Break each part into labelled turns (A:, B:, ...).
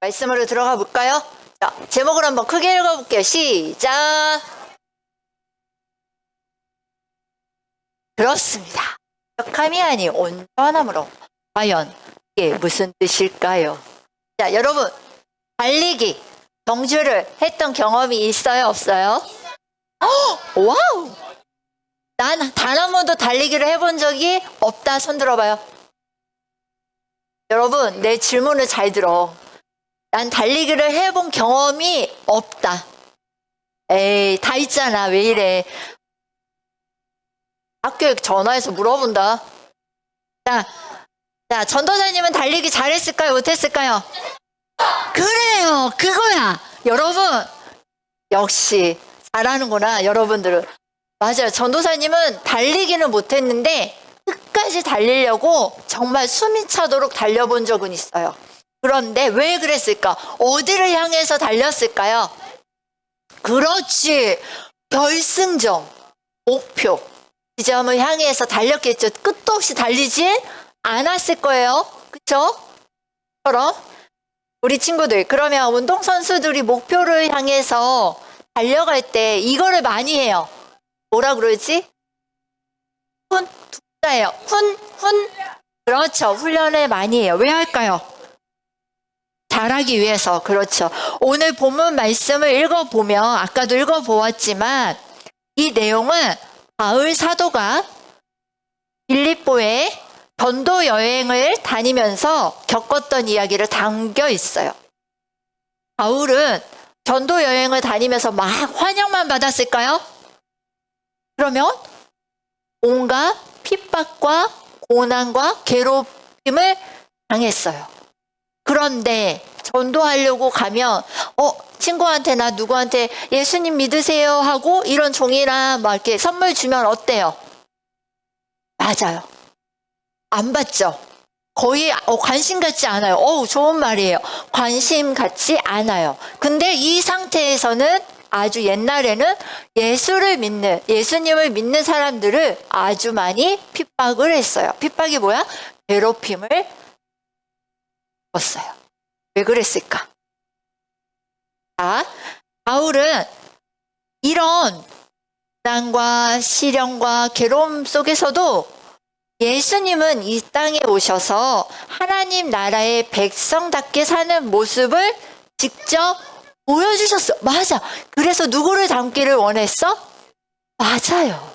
A: 말씀으로 들어가 볼까요? 자, 제목을 한번 크게 읽어볼게요. 시작. 그렇습니다. 완벽함이 아닌 온전함으로. 과연 이게 무슨 뜻일까요? 자, 여러분, 달리기, 경주를 했던 경험이 있어요? 없어요? 와우! 난 단 한 번도 달리기를 해본 적이 없다. 손 들어봐요. 여러분, 내 질문을 잘 들어. 난 달리기를 해본 경험이 없다. 에이, 다 있잖아. 왜 이래? 학교에 전화해서 물어본다. 자, 전도사님은 달리기 잘했을까요? 못했을까요? 그래요. 그거야. 여러분, 역시 잘하는구나. 여러분들은. 맞아요. 전도사님은 달리기는 못했는데 끝까지 달리려고 정말 숨이 차도록 달려본 적은 있어요. 그런데 왜 그랬을까? 어디를 향해서 달렸을까요? 그렇지. 결승점, 목표, 지점을 향해서 달렸겠죠. 끝도 없이 달리진 않았을 거예요. 그쵸? 그럼 우리 친구들, 그러면 운동선수들이 목표를 향해서 달려갈 때 이거를 많이 해요. 뭐라 그러지? 훈자예요. 훈. 그렇죠. 훈련을 많이 해요. 왜 할까요? 잘하기 위해서. 그렇죠. 오늘 본문 말씀을 읽어보면 아까도 읽어보았지만 이 내용은 바울 사도가 빌립보에 전도 여행을 다니면서 겪었던 이야기를 담겨 있어요. 바울은 전도 여행을 다니면서 막 환영만 받았을까요? 그러면 온갖 핍박과 고난과 괴롭힘을 당했어요. 그런데 전도하려고 가면 친구한테 나 누구한테 예수님 믿으세요 하고 이런 종이나 막 이렇게 선물 주면 어때요? 맞아요. 안 받죠. 거의 관심 갖지 않아요. 좋은 말이에요. 관심 갖지 않아요. 근데 이 상태에서는 아주 옛날에는 예수님을 믿는 사람들을 아주 많이 핍박을 했어요. 핍박이 뭐야? 괴롭힘을 줬어요. 왜 그랬을까? 자, 바울은 이런 고난과 시련과 괴로움 속에서도 예수님은 이 땅에 오셔서 하나님 나라의 백성답게 사는 모습을 직접 보여주셨어. 맞아. 그래서 누구를 닮기를 원했어? 맞아요.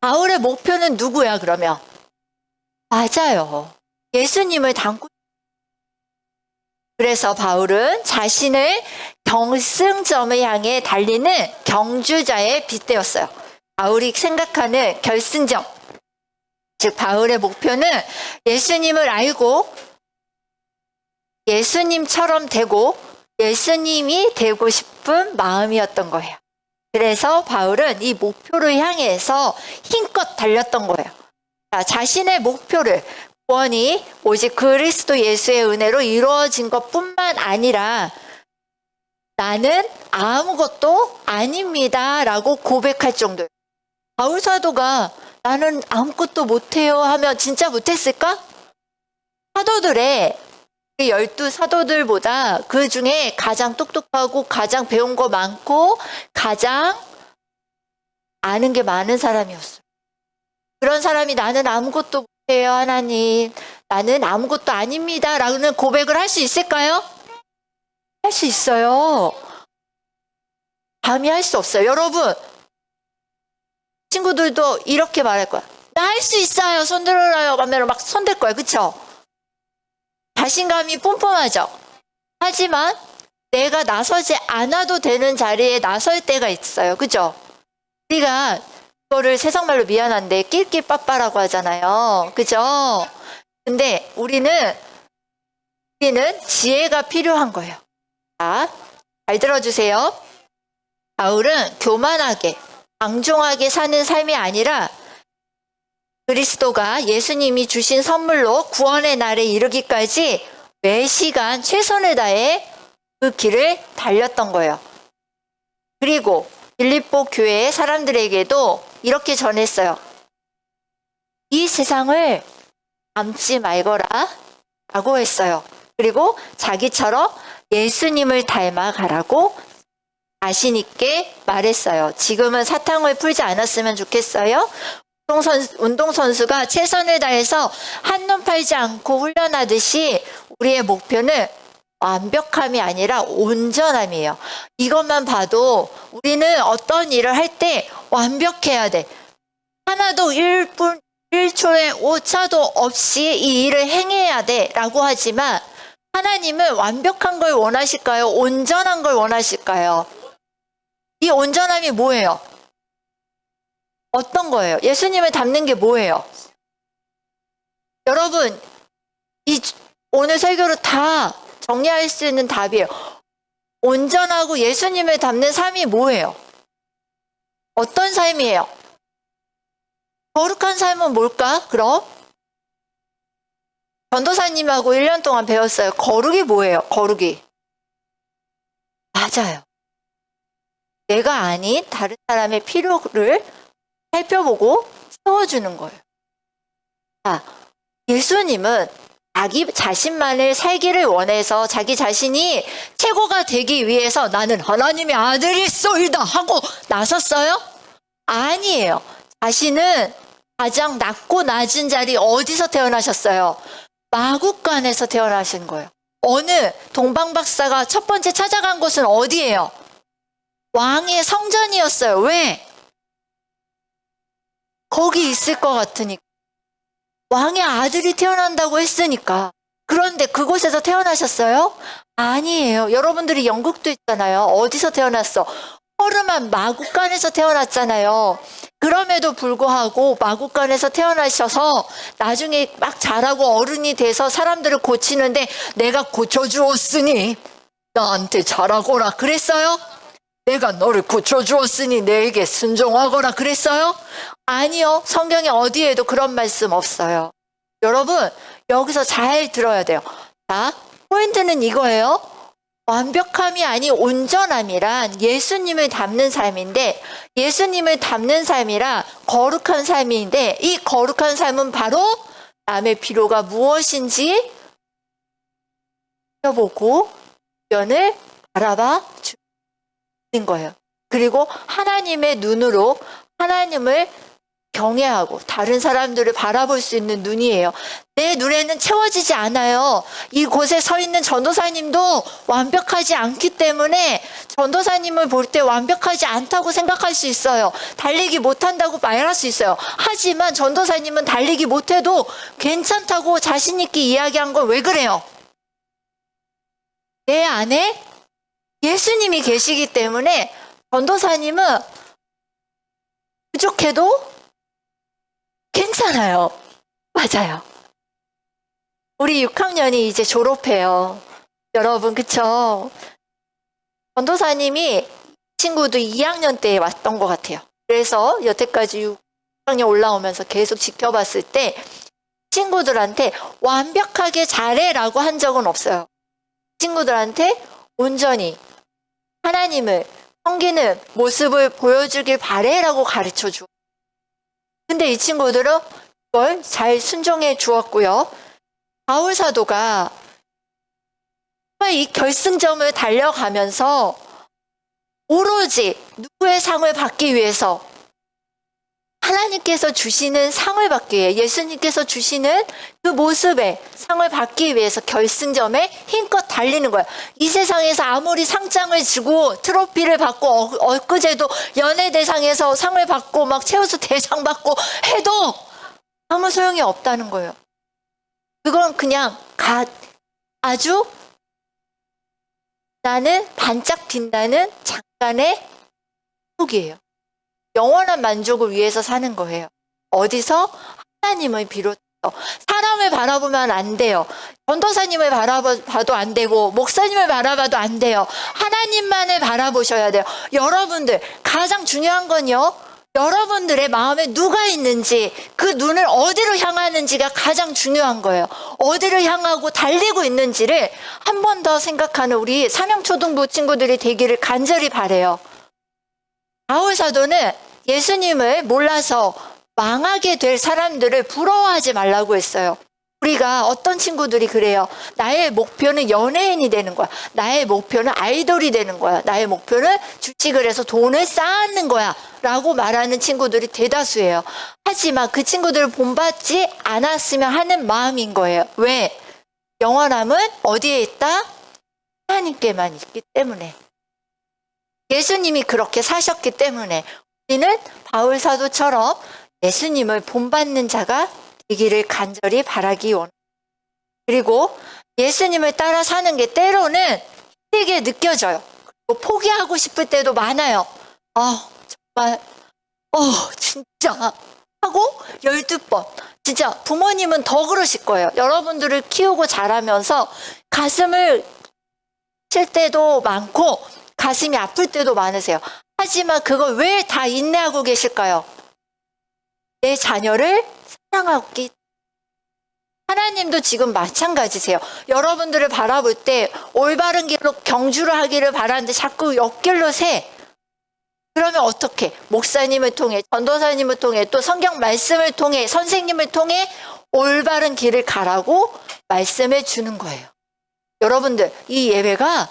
A: 바울의 목표는 누구야, 그러면? 맞아요. 예수님을 닮고. 그래서 바울은 자신을 결승점을 향해 달리는 경주자에 빗대었어요. 바울이 생각하는 결승점. 즉, 바울의 목표는 예수님을 알고 예수님처럼 되고 예수님이 되고 싶은 마음이었던 거예요. 그래서 바울은 이 목표를 향해서 힘껏 달렸던 거예요. 자, 자신의 목표를 구원이 오직 그리스도 예수의 은혜로 이루어진 것뿐만 아니라 나는 아무것도 아닙니다 라고 고백할 정도예요. 바울 사도가 나는 아무것도 못해요 하면 진짜 못했을까? 사도들의 12 사도들보다 그 중에 가장 똑똑하고 가장 배운 거 많고 가장 아는 게 많은 사람이었어요. 그런 사람이 나는 아무것도 못해요 하나님, 나는 아무것도 아닙니다 라는 고백을 할 수 있을까요? 할 수 있어요. 감히 할 수 없어요. 여러분, 친구들도 이렇게 말할 거야. 나 할 수 있어요. 손 들어라요. 하면 막 손 들 거야. 그쵸? 자신감이 뿜뿜하죠. 하지만 내가 나서지 않아도 되는 자리에 나설 때가 있어요. 그죠? 우리가 그거를 세상말로 미안한데 낄낄빠빠라고 하잖아요. 그죠? 근데 우리는 지혜가 필요한 거예요. 자, 잘 들어주세요. 바울은 교만하게 방종하게 사는 삶이 아니라 그리스도가 예수님이 주신 선물로 구원의 날에 이르기까지 매 시간 최선을 다해 그 길을 달렸던 거예요. 그리고 빌립보 교회의 사람들에게도 이렇게 전했어요. 이 세상을 닮지 말거라 라고 했어요. 그리고 자기처럼 예수님을 닮아가라고 자신 있게 말했어요. 지금은 사탕을 풀지 않았으면 좋겠어요. 운동선수가 최선을 다해서 한눈 팔지 않고 훈련하듯이 우리의 목표는 완벽함이 아니라 온전함이에요. 이것만 봐도 우리는 어떤 일을 할 때 완벽해야 돼. 하나도 1분, 1초의 오차도 없이 이 일을 행해야 돼 라고 하지만 하나님은 완벽한 걸 원하실까요? 온전한 걸 원하실까요? 이 온전함이 뭐예요? 어떤 거예요? 예수님을 닮는 게 뭐예요? 여러분, 오늘 설교로 다 정리할 수 있는 답이에요. 온전하고 예수님을 닮는 삶이 뭐예요? 어떤 삶이에요? 거룩한 삶은 뭘까? 그럼? 전도사님하고 1년 동안 배웠어요. 거룩이 뭐예요? 거룩이. 맞아요. 내가 아닌 다른 사람의 필요를 살펴보고 채워주는 거예요. 예수님은 자기 자신만을 살기를 원해서 자기 자신이 최고가 되기 위해서 나는 하나님의 아들이소이다 하고 나섰어요? 아니에요. 자신은 가장 낮고 낮은 자리 어디서 태어나셨어요? 마구간에서 태어나신 거예요. 어느 동방박사가 첫 번째 찾아간 곳은 어디예요? 왕의 성전이었어요. 왜? 거기 있을 것 같으니까. 왕의 아들이 태어난다고 했으니까. 그런데 그곳에서 태어나셨어요? 아니에요. 여러분들이 영국도 있잖아요. 어디서 태어났어? 허름한 마구간에서 태어났잖아요. 그럼에도 불구하고 마구간에서 태어나셔서 나중에 막 자라고 어른이 돼서 사람들을 고치는데 내가 고쳐주었으니 나한테 잘하거라 그랬어요? 내가 너를 고쳐주었으니 내게 순종하거라 그랬어요? 아니요. 성경에 어디에도 그런 말씀 없어요. 여러분, 여기서 잘 들어야 돼요. 자, 포인트는 이거예요. 완벽함이 아닌 온전함이란 예수님을 닮는 삶인데, 예수님을 닮는 삶이란 거룩한 삶인데, 이 거룩한 삶은 바로 남의 필요가 무엇인지 살펴보고 주변을 바라봐 주는 거예요. 그리고 하나님의 눈으로 하나님을 경외하고 다른 사람들을 바라볼 수 있는 눈이에요. 내 눈에는 채워지지 않아요. 이곳에 서 있는 전도사님도 완벽하지 않기 때문에 전도사님을 볼 때 완벽하지 않다고 생각할 수 있어요. 달리기 못한다고 말할 수 있어요. 하지만 전도사님은 달리기 못해도 괜찮다고 자신 있게 이야기한 건 왜 그래요? 내 안에 예수님이 계시기 때문에 전도사님은 부족해도 괜찮아요. 맞아요. 우리 6학년이 이제 졸업해요. 여러분, 그쵸? 전도사님이 친구도 2학년 때 왔던 것 같아요. 그래서 여태까지 6학년 올라오면서 계속 지켜봤을 때 친구들한테 완벽하게 잘해라고 한 적은 없어요. 친구들한테 온전히 하나님을 섬기는 모습을 보여주길 바래라고 가르쳐 주고, 근데 이 친구들은 그걸 잘 순종해 주었고요. 바울 사도가 이 결승점을 달려가면서 오로지 누구의 상을 받기 위해서, 하나님께서 주시는 상을 받기 위해, 예수님께서 주시는 그 모습에 상을 받기 위해서 결승점에 힘껏 달리는 거예요. 이 세상에서 아무리 상장을 주고 트로피를 받고 엊그제도 연예대상에서 상을 받고 막 최우수 대상 받고 해도 아무 소용이 없다는 거예요. 그건 그냥 아주 나는 반짝 빛나는 잠깐의 속이에요. 영원한 만족을 위해서 사는 거예요. 어디서? 하나님을 비롯해서. 사람을 바라보면 안 돼요. 전도사님을 바라봐도 안 되고 목사님을 바라봐도 안 돼요. 하나님만을 바라보셔야 돼요. 여러분들, 가장 중요한 건요, 여러분들의 마음에 누가 있는지, 그 눈을 어디로 향하는지가 가장 중요한 거예요. 어디를 향하고 달리고 있는지를 한 번 더 생각하는 우리 삼형초등부 친구들이 되기를 간절히 바라요. 바울 사도는 예수님을 몰라서 망하게 될 사람들을 부러워하지 말라고 했어요. 우리가 어떤 친구들이 그래요. 나의 목표는 연예인이 되는 거야. 나의 목표는 아이돌이 되는 거야. 나의 목표는 주식을 해서 돈을 쌓는 거야. 라고 말하는 친구들이 대다수예요. 하지만 그 친구들을 본받지 않았으면 하는 마음인 거예요. 왜? 영원함은 어디에 있다? 하나님께만 있기 때문에. 예수님이 그렇게 사셨기 때문에 우리는 바울 사도처럼 예수님을 본받는 자가 되기를 간절히 바라기 원합니다. 그리고 예수님을 따라 사는 게 때로는 힘들게 느껴져요. 그리고 포기하고 싶을 때도 많아요. 정말 진짜 하고 12번. 진짜 부모님은 더 그러실 거예요. 여러분들을 키우고 자라면서 가슴을 칠 때도 많고 가슴이 아플 때도 많으세요. 하지만 그걸 왜 다 인내하고 계실까요? 내 자녀를 사랑하기. 하나님도 지금 마찬가지세요. 여러분들을 바라볼 때 올바른 길로 경주를 하기를 바라는데 자꾸 옆길로 새. 그러면 어떻게? 목사님을 통해, 전도사님을 통해, 또 성경 말씀을 통해, 선생님을 통해 올바른 길을 가라고 말씀해 주는 거예요. 여러분들, 이 예배가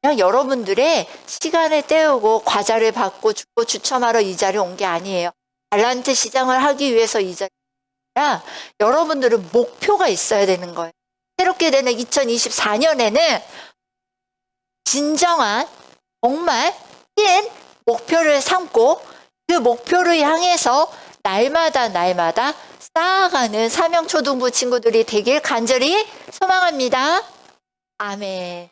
A: 그냥 여러분들의 시간을 때우고 과자를 받고 주고 추첨하러 이 자리에 온 게 아니에요. 달란트 시장을 하기 위해서 이 자리에 아니라 여러분들은 목표가 있어야 되는 거예요. 새롭게 되는 2024년에는 진정한 정말 찐 목표를 삼고 그 목표를 향해서 날마다 쌓아가는 사명초등부 친구들이 되길 간절히 소망합니다. 아멘.